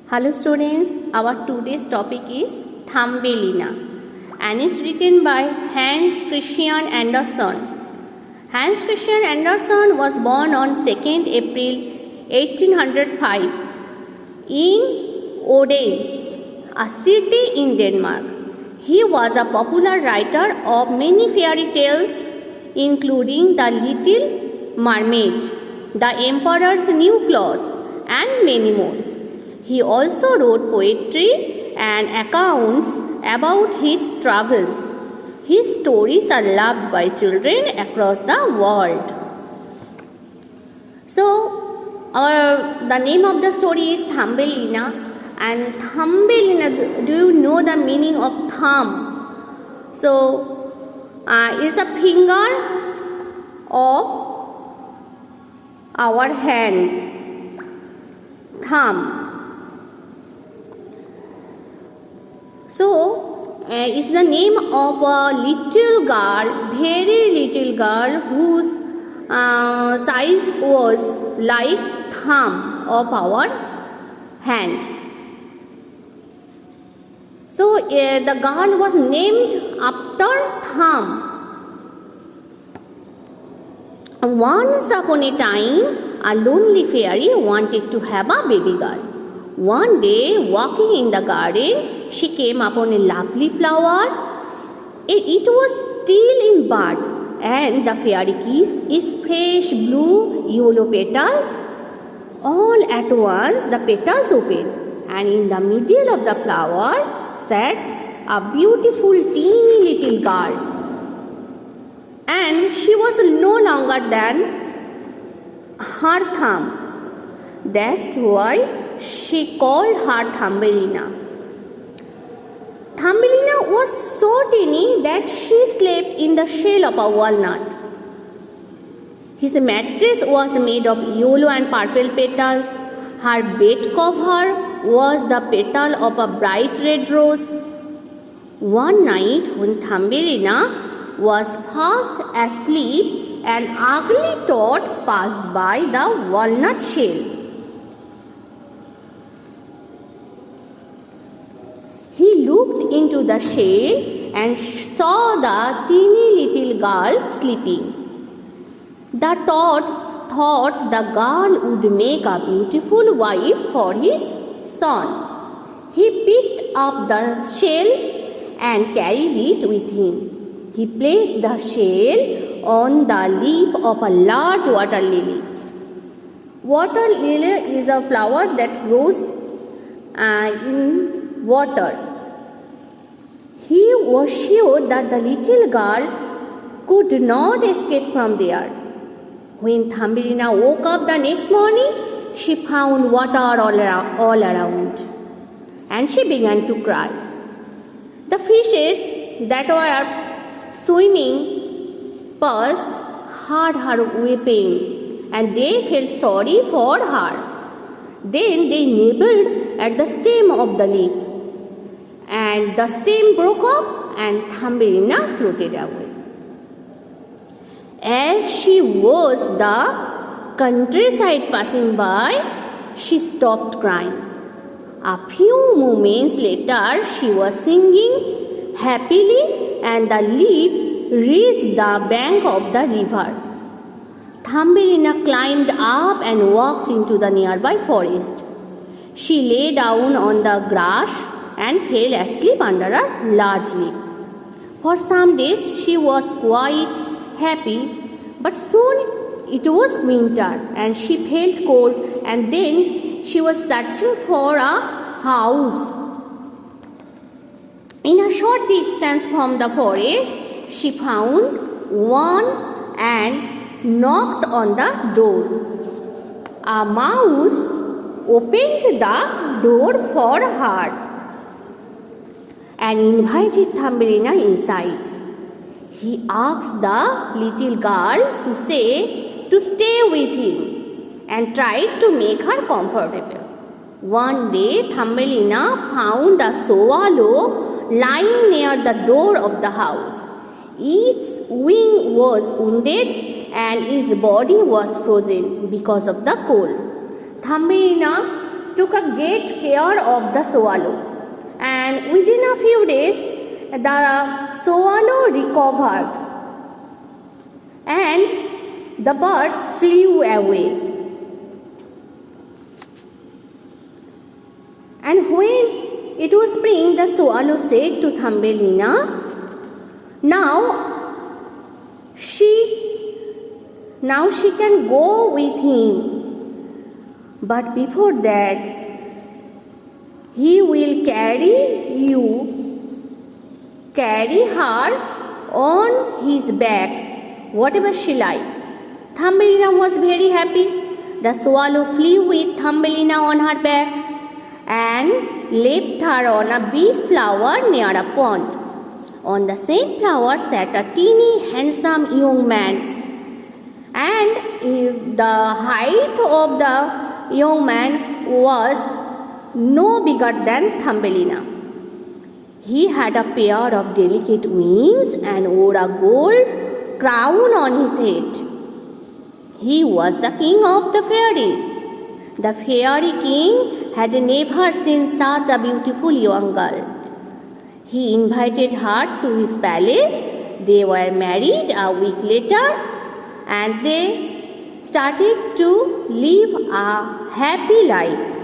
Hello students, our today's topic is Thumbelina and it's written by Hans Christian Andersen. Hans Christian Andersen was born on 2nd April 1805 in Odense, a city in Denmark. He was a popular writer of many fairy tales including The Little Mermaid, The Emperor's New Clothes and many more. He also wrote poetry and accounts about his travels. His stories are loved by children across the world. So, the name of the story is Thumbelina. And Thumbelina, do you know the meaning of thumb? So, it is a finger of our hand. Thumb. So, it's the name of a little girl, very little girl whose size was like thumb of our hand. So, the girl was named after thumb. Once upon a time, a lonely fairy wanted to have a baby girl. One day, walking in the garden, she came upon a lovely flower. It was still in bud, and the fairy kissed its fresh blue yellow petals. All at once, the petals opened, and in the middle of the flower sat a beautiful teeny little girl. And she was no longer than her thumb. That's why she called her Thumbelina. Thumbelina was so teeny that she slept in the shell of a walnut. His mattress was made of yellow and purple petals. Her bed cover was the petal of a bright red rose. One night, when Thumbelina was fast asleep, an ugly toad passed by the walnut shell. He looked into the shell and saw the teeny little girl sleeping. The toad thought the girl would make a beautiful wife for his son. He picked up the shell and carried it with him. He placed the shell on the leaf of a large water lily. Water lily is a flower that grows in water. He was sure that the little girl could not escape from there. When Thumbelina woke up the next morning, she found water all around, and she began to cry. The fishes that were swimming past heard her weeping, and they felt sorry for her. Then they nibbled at the stem of the leaf, and the stem broke off and Thumbelina floated away. As she was the countryside passing by, she stopped crying. A few moments later, she was singing happily and the leaf reached the bank of the river. Thumbelina climbed up and walked into the nearby forest. She lay down on the grass and fell asleep under a large leaf. For some days she was quite happy, but soon it was winter and she felt cold, and then she was searching for a house. In a short distance from the forest, she found one and knocked on the door. A mouse opened the door for her and invited Thumbelina inside. He asked the little girl to stay with him and tried to make her comfortable. One day, Thumbelina found a swallow lying near the door of the house. Its wing was wounded and its body was frozen because of the cold. Thumbelina took a great care of the swallow, and within a few days the swallow recovered and the bird flew away. And when it was spring, the swallow said to Thumbelina, now she can go with him. But before that, he will carry her on his back, whatever she likes. Thumbelina was very happy. The swallow flew with Thumbelina on her back and left her on a big flower near a pond. On the same flower sat a teeny, handsome young man. And the height of the young man was no bigger than Thumbelina. He had a pair of delicate wings and wore a gold crown on his head. He was the king of the fairies. The fairy king had never seen such a beautiful young girl. He invited her to his palace. They were married a week later, and they started to live a happy life.